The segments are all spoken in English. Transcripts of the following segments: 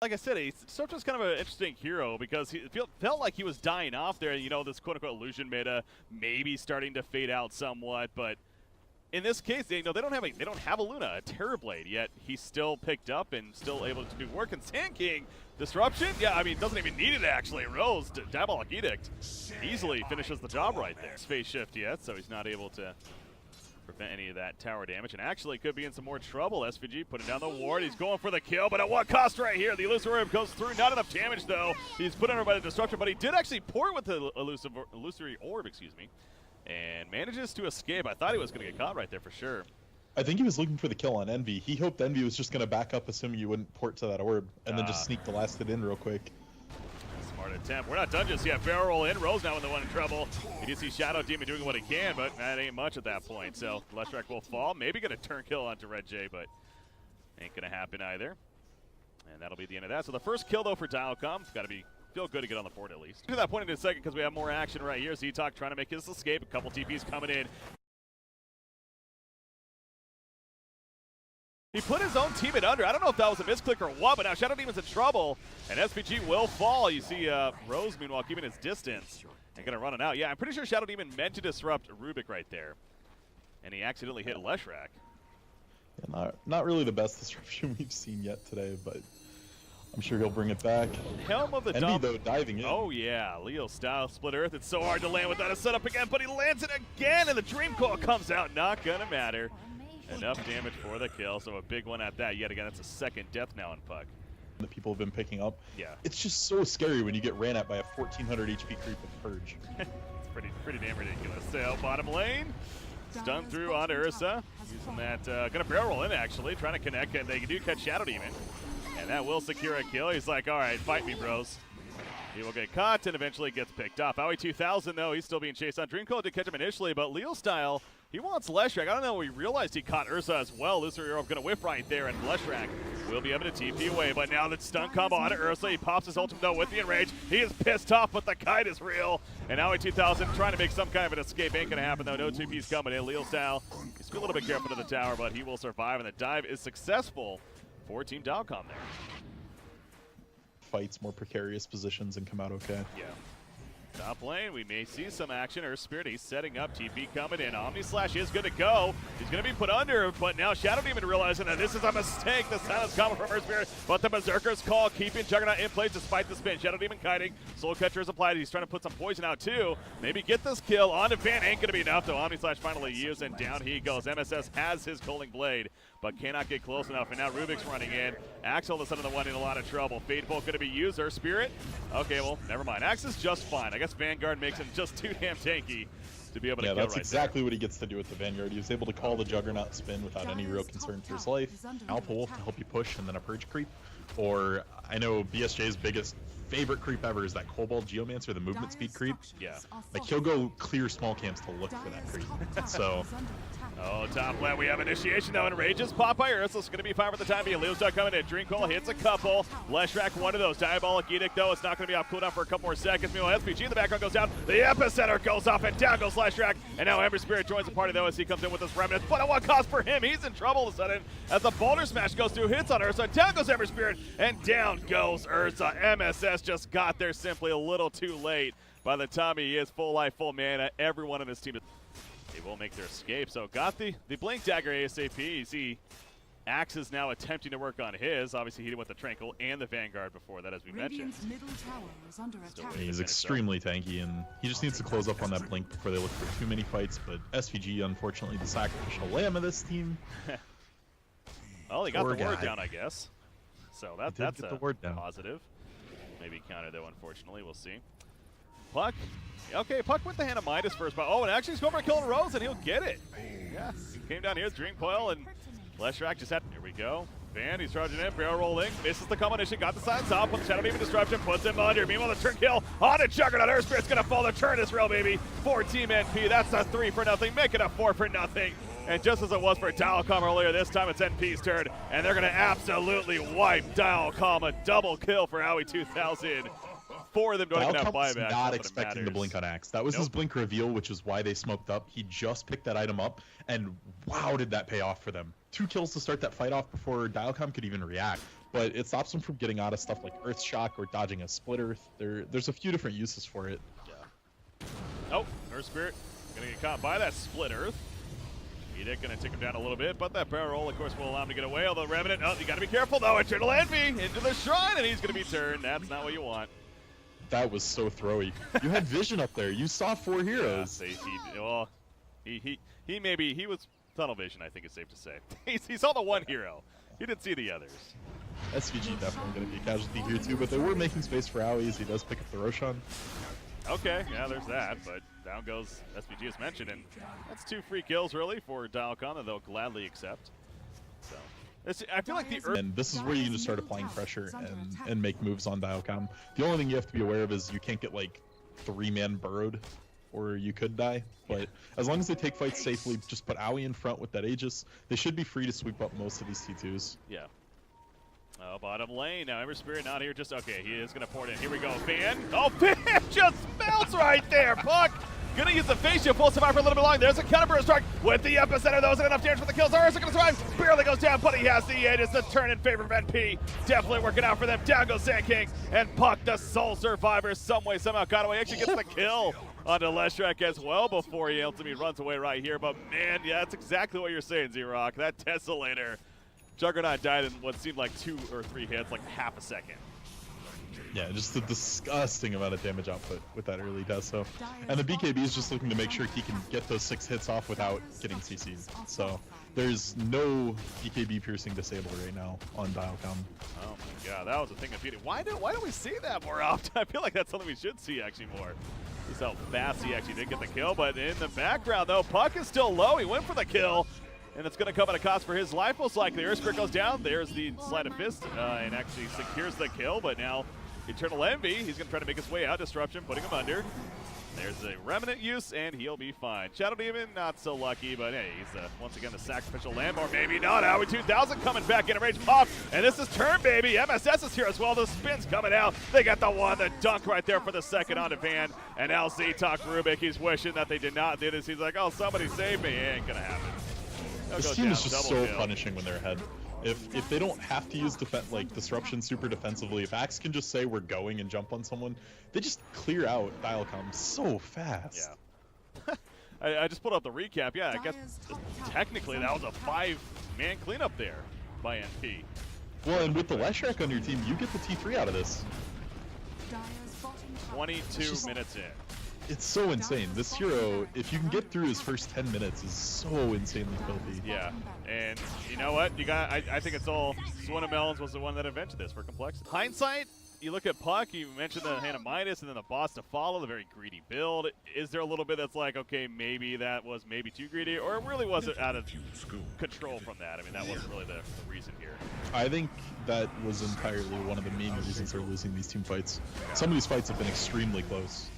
Like I said, Ztok was kind of an interesting hero because he felt like he was dying off there. You know, this quote-unquote illusion meta maybe starting to fade out somewhat, but in this case, they don't have a Luna, a Terrorblade, yet he's still picked up and still able to do work. And Sand King disruption, yeah, I mean, doesn't even need it actually. Rose, Diabolic Edict, easily finishes the job right there. Phase shift yet, so he's not able to prevent any of that tower damage, and actually could be in some more trouble. SVG putting down the ward. He's going for the kill, but at what cost right here? The Illusory Orb goes through. Not enough damage, though. He's put under by the Disruptor, but he did actually port with the Illusory Orb, and manages to escape. I thought he was going to get caught right there for sure. I think he was looking for the kill on Envy. He hoped Envy was just going to back up, assuming you wouldn't port to that orb, and then just sneak the last hit in real quick. Smart attempt. We're not done just yet. Barrel roll in. Rose now in the one in trouble. You do see Shadow Demon doing what he can, but that ain't much at that point. So LeoStyle will fall. Maybe going to turn kill onto Red J, but ain't going to happen either. And that'll be the end of that. So the first kill, though, for DileCom. Got to feel good to get on the board at least. To that point in a second because we have more action right here. Ztok trying to make his escape. A couple TPs coming in. He put his own teammate under. I don't know if that was a misclick or what, but now Shadow Demon's in trouble, and SPG will fall. You see Rose, meanwhile, keeping his distance and going to run it out. Yeah, I'm pretty sure Shadow Demon meant to disrupt Rubik right there, and he accidentally hit LeoStyle. Yeah, not really the best disruption we've seen yet today, but I'm sure he'll bring it back. Helm of the Envy, though, diving in. Oh, yeah. LeoStyle split Earth. It's so hard to land without a setup again, but he lands it again, and the Dream Coil comes out. Not going to matter. Enough damage for the kill, so a big one at that. Yet again, that's a second death now in Puck. That people have been picking up. Yeah. It's just so scary when you get ran at by a 1400 HP creep with Purge. It's pretty damn ridiculous. So bottom lane, stun through onto Ursa. Using that, gonna barrel roll in actually, trying to connect, and they do catch Shadow Demon. And that will secure a kill. He's like, all right, fight me, bros. He will get caught and eventually gets picked up. Aoi 2000, though, he's still being chased on. Dreamcoil did catch him initially, but LeoStyle, he wants LeoStyle. I don't know, he realized he caught Ursa as well. Illusory Orb going to whiff right there, and LeoStyle will be able to TP away. But now the stun combo on Ursa, he pops his ultimate, though, with the Enrage. He is pissed off, but the kite is real. And Aoi 2000 trying to make some kind of an escape. Ain't going to happen, though. No 2Ps coming in. LeoStyle, he's a little bit careful to the tower, but he will survive, and the dive is successful for Team DileCom there. Fights more precarious positions and come out okay. Yeah. Top lane, we may see some action. Earth Spirit, he's setting up. TP coming in. Omni Slash is good to go. He's going to be put under, but now Shadow Demon realizing that this is a mistake. The silence coming from Earth Spirit, but the Berserker's call keeping Juggernaut in place despite the spin. Shadow Demon kiting. Soul Catcher is applied. He's trying to put some poison out too. Maybe get this kill onto vanN. Ain't going to be enough, though. Omni Slash finally used, and down he goes. MSS has his Culling Blade, but cannot get close enough, and now Rubik's running in. Axe all of a sudden the one in a lot of trouble. Fade Bolt going to be used. Earth Spirit, okay, well, never mind. Axe is just fine. I guess Vanguard makes him just too damn tanky to be able to kill right there. Yeah, that's exactly what he gets to do with the Vanguard. He was able to call the Juggernaut spin without any real concern for his life. Alpha to help you push, and then a Purge creep. Or, I know BSJ's biggest favorite creep ever is that Cobalt Geomancer, the movement speed creep. Yeah. Like, he'll go clear small camps to look for that creep. So... Oh, top lane, we have initiation now, and Rages pop by Ursa. It's going to be fine for the time being. Leo's coming in. Dreamcoil hits a couple. LeoStyle, one of those. Diabolic Edict, though. It's not going to be off cooldown for a couple more seconds. Meanwhile, SPG in the background goes down. The epicenter goes off, and down goes LeoStyle. And now Ember Spirit joins the party, though, as he comes in with his remnants. But at what cost for him? He's in trouble all of a sudden as the Boulder Smash goes through, hits on Ursa. Down goes Ember Spirit, and down goes Ursa. MSS just got there simply a little too late. By the time he is full life, full mana, everyone on his team. They will make their escape. So got the Blink Dagger ASAP. You see Axe is now attempting to work on his. Obviously he did with the Tranquil and the Vanguard before that, as we mentioned. Middle tower is under attack. He's extremely tanky, and he just needs to close up on that Blink before they look for too many fights. But SVG, unfortunately, the sacrificial lamb of this team. Well, he got the ward down, I guess. So that's a word down. Positive. Maybe counter, though, unfortunately. We'll see. Puck. Okay, Puck with the hand of Midas first, but and actually he's going for a kill in Rose, and he'll get it. Yeah, came down here with Dreamcoil, and LeoStyle just had, here we go. Van, he's charging in, barrel rolling, misses the combination, got the silence off, with the Shadow Demon Disruption, puts him under. Meanwhile, the turn kill on a Juggernaut. Earth Spirit's gonna fall, the turn is real, baby. 4 Team NP, that's a 3-0, make it a 4-0. And just as it was for DileCom earlier, this time it's NP's turn, and they're gonna absolutely wipe DileCom. A double kill for Aoi 2000. 4 of them don't even have buyback. Not expecting the Blink on Axe. That was his Blink reveal, which is why they smoked up. He just picked that item up, and wow, did that pay off for them. 2 kills to start that fight off before DileCom could even react. but it stops them from getting out of stuff like Earth Shock or dodging a Split Earth. There's a few different uses for it. Yeah. Oh, Earth Spirit gonna get caught by that Split Earth. Edict gonna take him down a little bit, but that barrel roll, of course, will allow him to get away. Although Remnant, oh, you gotta be careful though. EternaLEnVy into the shrine, and he's gonna be turned. That's not what you want. That was so throwy. You had vision up there. You saw 4 heroes. Yeah, he was tunnel vision, I think it's safe to say. he saw the one hero. He didn't see the others. SVG definitely going to be a casualty here too, but they were making space for Owies. He does pick up the Roshan. Okay, yeah, there's that, but down goes SVG as mentioned, and that's 2 free kills really for DileCom that they'll gladly accept. So. I feel like and this is where you can just start applying pressure and make moves on DileCom. The only thing you have to be aware of is you can't get like 3-man burrowed, or you could die. But as long as they take fights safely, just put Owie in front with that Aegis, they should be free to sweep up most of these T2s. Yeah. Bottom lane now. Ember Spirit not here. Just okay. He is gonna pour it in. Here we go. vanN. Oh, vanN just melts right there. Puck. Gonna use the face shield, full survive for a little bit long. There's a counter strike with the epicenter. Those are enough damage for the kills. Arisa gonna survive. Barely goes down, but he has the Aegis. The turn in favor of NP. Definitely working out for them. Down goes Sand King. And Puck, the sole survivor, some way, somehow got away. Actually gets the kill onto Leshrac as well before he ultimately runs away right here. But man, yeah, that's exactly what you're saying, Z-Rock. That Desolator. Juggernaut died in what seemed like 2 or 3 hits, like half a second. Yeah, just a disgusting amount of damage output with that early Deso. And the BKB is just looking to make sure he can get those 6 hits off without getting CC'd. So there's no BKB piercing disable right now on DileCom. Oh my god, that was a thing of beauty. Why don't we see that more often? I feel like that's something we should see actually more. Just how fast he actually did get the kill, but in the background though, Puck is still low. He went for the kill. And it's going to come at a cost for his life, most likely. Earth Spirit goes down. There's the Sleight of Fist, and actually secures the kill. But now, EternaLEnVy, he's going to try to make his way out. Disruption, putting him under. There's a Remnant use, and he'll be fine. Shadow Demon, not so lucky, but hey, he's once again the sacrificial lamb, or maybe not. Owie 2000 coming back in a range pop, and this is turn, baby. MSS is here as well. The spin's coming out. They got the one, the dunk right there for the second onto vanN. And now Ztok Rubik, he's wishing that they did not do this. He's like, oh, somebody save me. It ain't going to happen. This team is just so punishing when they're ahead. If they don't have to use disruption super defensively, if Axe can just say we're going and jump on someone, they just clear out DileCom so fast. Yeah. I just put up the recap. Yeah, I guess technically that was a 5-man cleanup there by NP. Well, and with the Leshrac on your team, you get the T3 out of this. 22 minutes in. It's so insane. This hero, if you can get through his first 10 minutes, is so insanely filthy. Yeah, and you know what? I think it's all Swinna Melons was the one that invented this for complexity. Hindsight, you look at Puck, you mentioned the Hand of Midas and then the boss to follow, the very greedy build. Is there a little bit that's like, okay, maybe that was maybe too greedy, or really was it out of control from that? I mean, that wasn't really the reason here. I think that was entirely one of the main reasons they're losing these team fights. Some of these fights have been extremely close,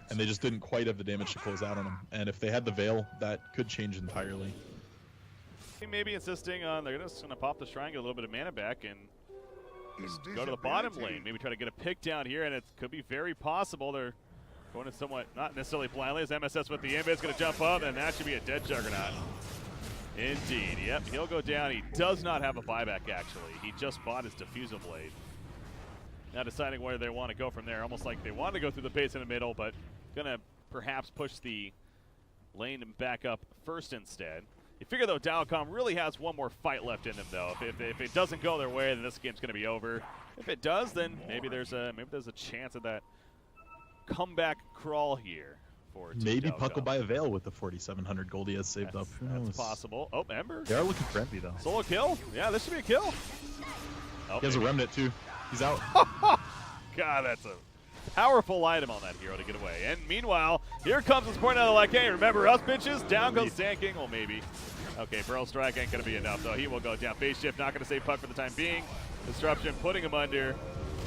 and they just didn't quite have the damage to close out on them. And if they had the Veil, that could change entirely. Maybe insisting on they're just going to pop the shrine, get a little bit of mana back, and just go to the bottom lane. Maybe try to get a pick down here, and it could be very possible they're going to somewhat, not necessarily blindly, as MSS with the invis is going to jump up, and that should be a dead Juggernaut. Indeed, yep, he'll go down. He does not have a buyback, actually. He just bought his Diffusal Blade. Now deciding where they want to go from there. Almost like they want to go through the base in the middle, but going to perhaps push the lane back up first instead. You figure, though, DileCom really has one more fight left in them, though. If it doesn't go their way, then this game's going to be over. If it does, then maybe there's a chance of that comeback crawl here. Maybe Puck will buy a Veil with the 4,700 gold he has saved up. That's possible. Oh, Ember. They are looking for Envy, though. Solo kill? Yeah, this should be a kill. Oh, he has a Remnant, too. He's out. God, that's a powerful item on that hero to get away. And meanwhile, here comes this point out of like, hey, remember us, bitches? Down goes Sand King. Well, maybe. Okay, Burrow Strike ain't going to be enough, though. He will go down. Phase Shift not going to save Puck for the time being. Disruption putting him under.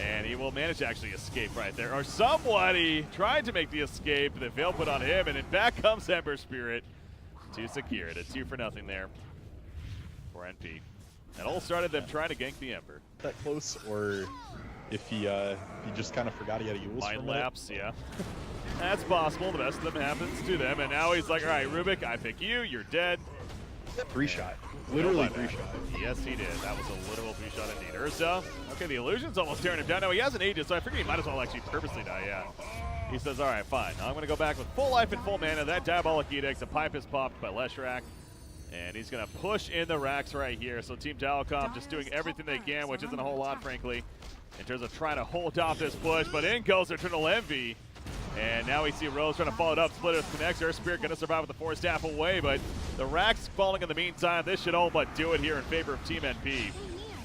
And he will manage to actually escape right there. Or somebody tried to make the escape. The Veil put on him, and then back comes Ember Spirit to secure it. A 2-for-0 there for NP. It all started them trying to gank the Ember. That close, or if he just kind of forgot he had a Yules. Mind lapse, yeah. That's possible. The best of them happens to them. And now he's like, all right, Rubik, I pick you. You're dead. Three-shot. Literally three-shot. Yes, he did. That was a literal three-shot indeed. Ursa. Okay, the illusion's almost tearing him down. No, he hasn't aged, so I figure he might as well actually purposely die, yeah. He says, all right, fine. Now I'm going to go back with full life and full mana. That Diabolic Edict, the pipe is popped by Leshrac. And he's going to push in the racks right here. So Team DileCom just doing everything they can, which isn't a whole lot, frankly, in terms of trying to hold off this push. But in goes EternaLEnVy. And now we see Rose trying to follow it up. Splitter connects. Earth Spirit going to survive with the Force Staff away. But the racks falling in the meantime. This should all but do it here in favor of Team NP.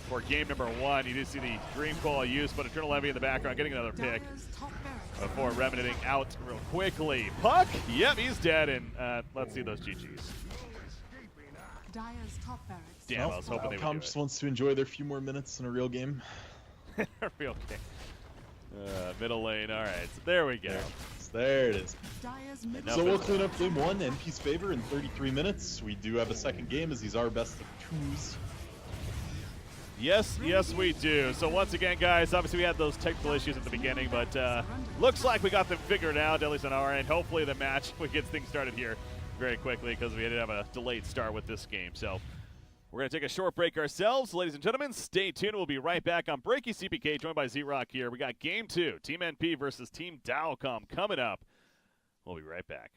For game number 1, you did see the Dream Coil use, but EternaLEnVy in the background getting another pick before remedying out real quickly. Puck, yep, he's dead, and let's see those GGs. Damn, I was hoping they would do just it. wants to enjoy their few more minutes in a real game. Real game. Middle lane, all right, so there we go. There it is. Enough So we'll clean up game 1, NP's favor in 33 minutes. We do have a second game as these are best of 2s. Yes, yes, we do. So once again, guys, obviously we had those technical issues at the beginning, but looks like we got them figured out, at least on our end. Hopefully the match we get things started here very quickly because we did have a delayed start with this game. So we're going to take a short break ourselves. Ladies and gentlemen, stay tuned. We'll be right back on Breaky CPK, joined by Z-Rock here. We got Game 2, Team NP versus Team DileCom coming up. We'll be right back.